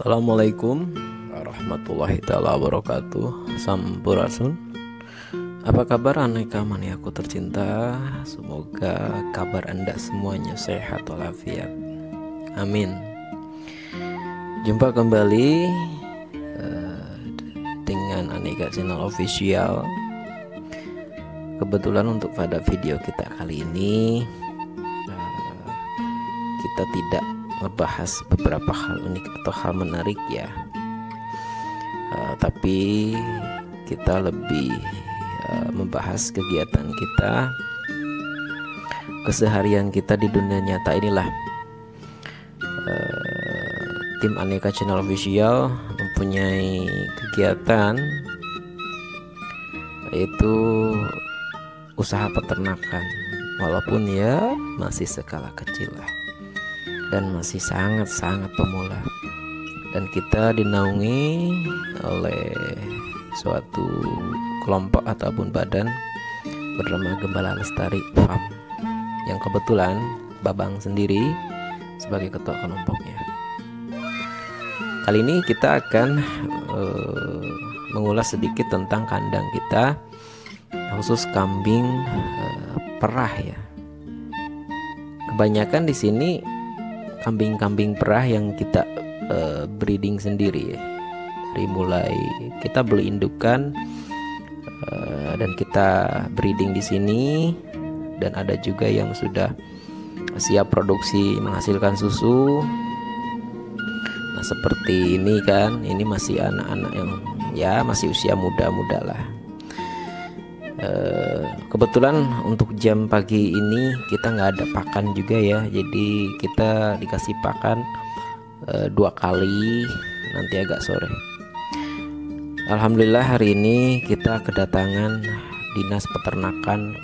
Assalamualaikum warahmatullahi taala wabarakatuh. Sampurasun. Apa kabar aneka maniaku tercinta? Semoga kabar Anda semuanya sehat walafiat. Amin. Jumpa kembali dengan Aneka Channel Official. Kebetulan untuk pada video kita kali ini kita tidak ngebahas beberapa hal unik atau hal menarik ya, tapi kita lebih membahas kegiatan kita, keseharian kita di dunia nyata inilah. Tim Aneka Channel Official mempunyai kegiatan yaitu usaha peternakan, walaupun ya masih skala kecil lah dan masih sangat pemula, dan kita dinaungi oleh suatu kelompok ataupun badan bernama Gembala Lestari Farm, yang kebetulan Babang sendiri sebagai ketua kelompoknya. Kali ini kita akan mengulas sedikit tentang kandang kita, khusus kambing perah ya. Kebanyakan di sini kambing-kambing perah yang kita breeding sendiri ya. Dari mulai kita beli indukan dan kita breeding di sini, dan ada juga yang sudah siap produksi menghasilkan susu. Nah, seperti ini kan, ini masih anak-anak yang ya masih usia muda-muda lah. Kebetulan untuk jam pagi ini kita nggak ada pakan juga ya, jadi kita dikasih pakan 2 kali nanti agak sore. Alhamdulillah hari ini kita kedatangan Dinas Peternakan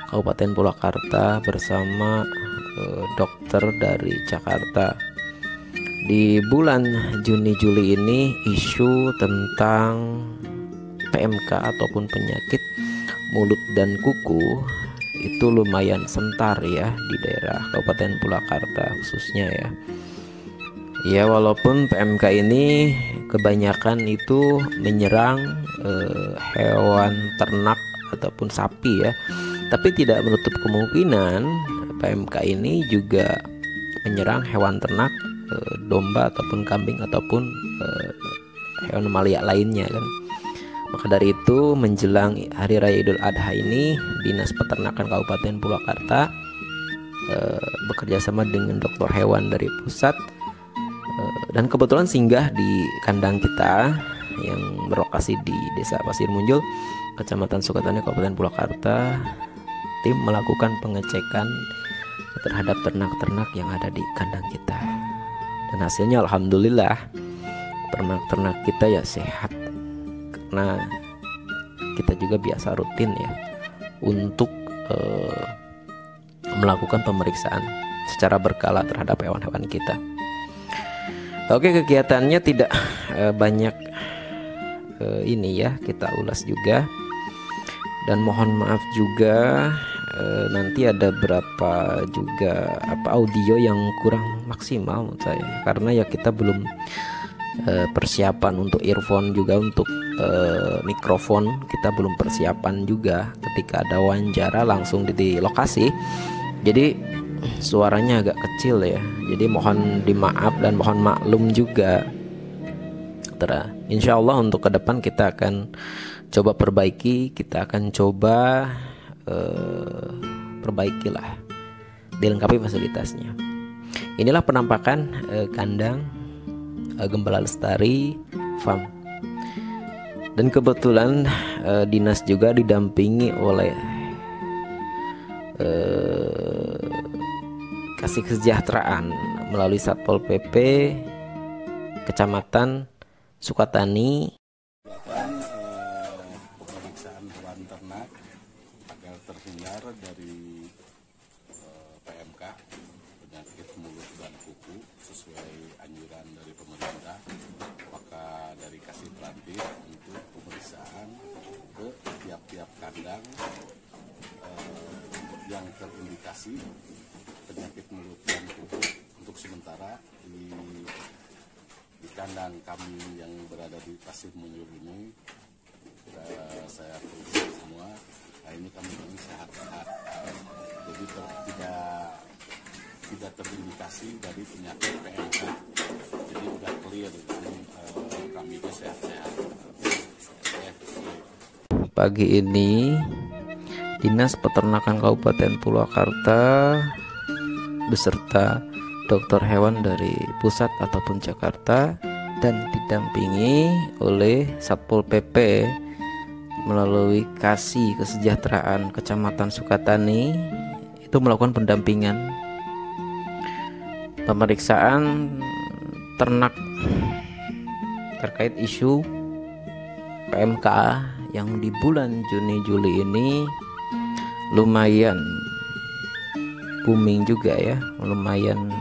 Kabupaten Purwakarta bersama dokter dari Jakarta. Di bulan Juni Juli ini isu tentang PMK ataupun penyakit mulut dan kuku itu lumayan sentar ya di daerah Kabupaten Purwakarta khususnya ya. Ya, walaupun PMK ini kebanyakan itu menyerang hewan ternak ataupun sapi ya, tapi tidak menutup kemungkinan PMK ini juga menyerang hewan ternak, domba ataupun kambing ataupun hewan mamalia lainnya kan. Maka dari itu menjelang Hari Raya Idul Adha ini, Dinas Peternakan Kabupaten Purwakarta bekerja sama dengan dokter hewan dari pusat dan kebetulan singgah di kandang kita yang berlokasi di Desa Pasir Munjul, Kecamatan Sukatani, Kabupaten Purwakarta. Tim melakukan pengecekan terhadap ternak-ternak yang ada di kandang kita, dan hasilnya alhamdulillah ternak-ternak kita ya sehat. Karena kita juga biasa rutin ya untuk melakukan pemeriksaan secara berkala terhadap hewan-hewan kita. Oke, kegiatannya tidak banyak ini ya kita ulas juga, dan mohon maaf juga nanti ada berapa juga audio yang kurang maksimal menurut saya, karena ya kita belum persiapan untuk earphone juga, untuk mikrofon kita belum persiapan juga. Ketika ada wawancara langsung di lokasi, jadi suaranya agak kecil ya, jadi mohon dimaaf dan mohon maklum juga. Insya Allah untuk ke depan kita akan coba perbaiki, kita akan coba perbaikilah, dilengkapi fasilitasnya. Inilah penampakan kandang Gembala Lestari Farm, dan kebetulan dinas juga didampingi oleh Kasih Kesejahteraan melalui Satpol PP Kecamatan Sukatani. Pemeriksaan hewan ternak agar terhindar dari PMK, penyakit mulut dan kuku, sesuai anjuran dari pemerintah. Maka dari Kasih Perantis untuk pemeriksaan ke tiap-tiap kandang yang terindikasi penyakit mulut dan kuku, untuk sementara di kandang kami yang berada di Pasir Munyur ini saya periksa semua. Nah ini kami sehat-sehat, jadi tidak terindikasi dari penyakit PMK, jadi udah clear, kami itu sehat-sehat. Pagi ini Dinas Peternakan Kabupaten Purwakarta beserta dokter hewan dari pusat ataupun Jakarta dan didampingi oleh Satpol PP melalui Kasih Kesejahteraan Kecamatan Sukatani itu melakukan pendampingan pemeriksaan ternak terkait isu PMK yang di bulan Juni-Juli ini lumayan booming juga ya, lumayan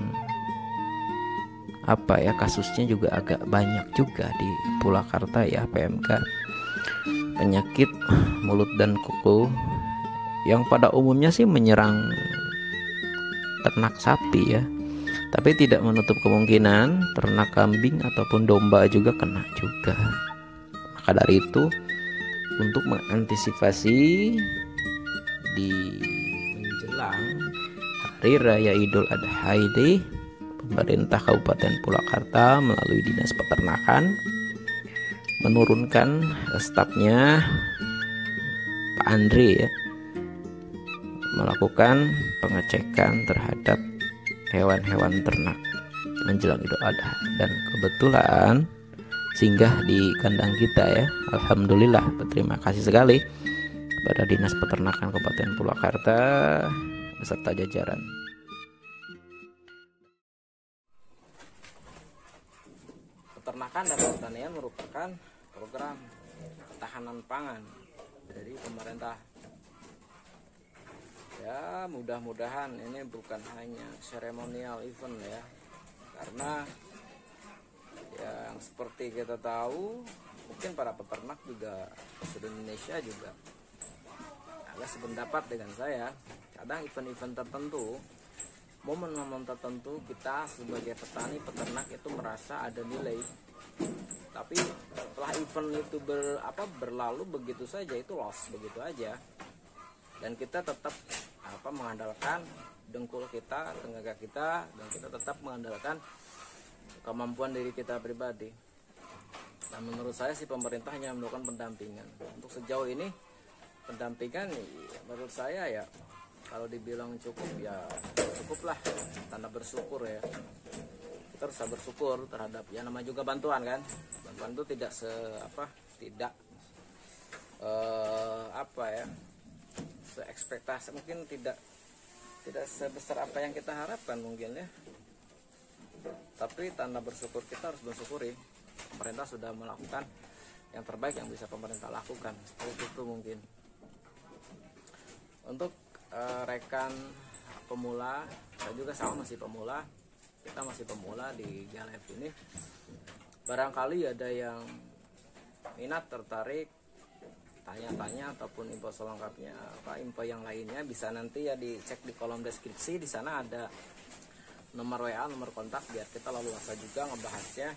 kasusnya juga agak banyak juga di Purwakarta ya. PMK, penyakit mulut dan kuku yang pada umumnya sih menyerang ternak sapi ya, tapi tidak menutup kemungkinan ternak kambing ataupun domba juga kena juga. Maka dari itu, untuk mengantisipasi di menjelang Hari Raya Idul Adha ini, pemerintah Kabupaten Purwakarta melalui Dinas Peternakan menurunkan stafnya Pak Andri ya, melakukan pengecekan terhadap hewan-hewan ternak menjelang Idul Adha, dan kebetulan singgah di kandang kita ya. Alhamdulillah, berterima kasih sekali kepada Dinas Peternakan Kabupaten Purwakarta beserta jajaran. Peternakan dan pertanian merupakan program ketahanan pangan dari pemerintah. Ya, mudah-mudahan ini bukan hanya seremonial event ya, karena yang seperti kita tahu, mungkin para peternak juga seluruh Indonesia juga agak sependapat dengan saya. Kadang event-event tertentu, momen-momen tertentu, kita sebagai petani peternak itu merasa ada delay, tapi setelah event itu berlalu begitu saja, itu loss begitu aja, dan kita tetap mengandalkan dengkul kita, tenaga kita, dan kita tetap mengandalkan kemampuan diri kita pribadi. Dan menurut saya sih pemerintah hanya melakukan pendampingan. Untuk sejauh ini pendampingan menurut saya ya, kalau dibilang cukup ya cukuplah, tanda bersyukur ya. Kita harus bersyukur terhadap ya, namanya juga bantuan kan. Bantuan itu tidak seekspektasi, mungkin tidak sebesar apa yang kita harapkan mungkin ya. Tapi tanda bersyukur, kita harus bersyukuri pemerintah sudah melakukan yang terbaik yang bisa pemerintah lakukan. Seperti itu mungkin. Untuk rekan pemula, saya juga sama masih pemula. Kita masih pemula di GLF ini. Barangkali ada yang minat, tertarik, tanya-tanya ataupun info selengkapnya, info yang lainnya bisa nanti ya dicek di kolom deskripsi. Di sana ada nomor WA, nomor kontak, biar kita leluasa juga ngebahasnya.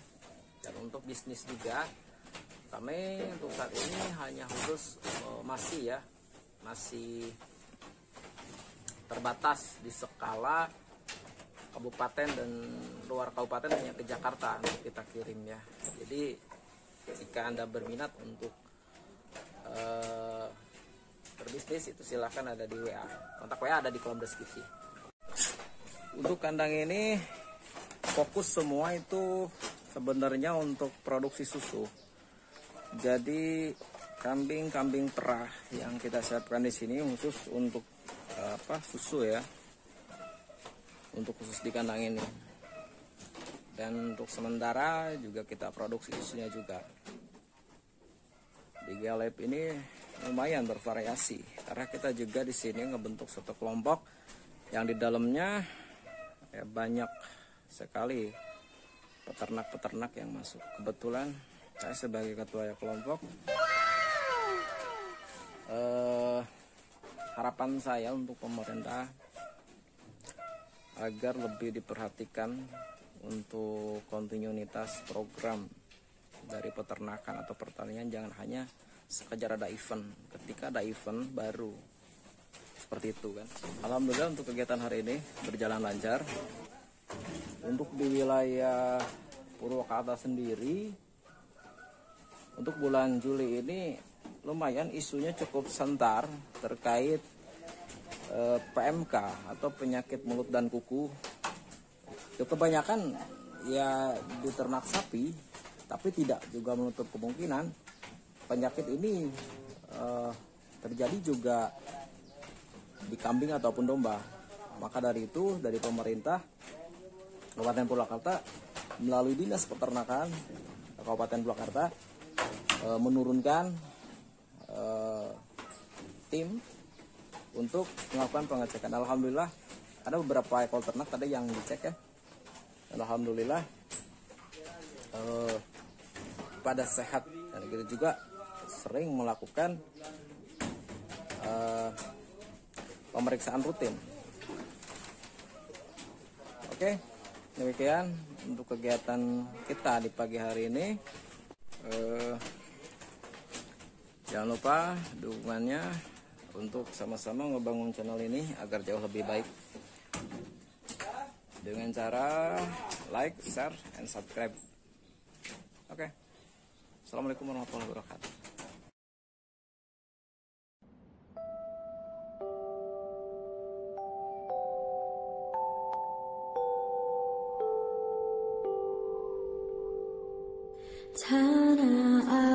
Dan untuk bisnis juga, kami untuk saat ini hanya khusus masih terbatas di skala kabupaten, dan luar kabupaten hanya ke Jakarta untuk kita kirim ya. Jadi jika Anda berminat untuk berbisnis, itu silahkan ada di WA. Kontak WA ada di kolom deskripsi. Untuk kandang ini fokus semua itu sebenarnya untuk produksi susu. Jadi kambing perah yang kita siapkan di sini khusus untuk susu ya. Untuk khusus di kandang ini. Dan untuk sementara juga kita produksi susunya juga. Di GLF ini lumayan bervariasi, karena kita juga di sini ngebentuk satu kelompok yang di dalamnya ya banyak sekali peternak-peternak yang masuk. Kebetulan saya sebagai ketua kelompok, harapan saya untuk pemerintah agar lebih diperhatikan untuk kontinuitas program dari peternakan atau pertanian jangan hanya sekedar ada event. Ketika ada event baru seperti itu kan. Alhamdulillah untuk kegiatan hari ini berjalan lancar. Untuk di wilayah Purwakarta sendiri untuk bulan Juli ini lumayan isunya cukup sentar terkait PMK atau penyakit mulut dan kuku. Kebanyakan ya di ternak sapi, tapi tidak juga menutup kemungkinan penyakit ini terjadi juga di kambing ataupun domba. Maka dari itu dari pemerintah Kabupaten Purwakarta melalui Dinas Peternakan Kabupaten Purwakarta menurunkan tim untuk melakukan pengecekan. Alhamdulillah ada beberapa ekor ternak tadi yang dicek ya. Alhamdulillah pada sehat, dan kita juga sering melakukan pemeriksaan rutin. Oke, demikian untuk kegiatan kita di pagi hari ini. Jangan lupa dukungannya untuk sama-sama ngebangun channel ini agar jauh lebih baik dengan cara like, share, and subscribe. Oke. Assalamualaikum warahmatullahi wabarakatuh. tanah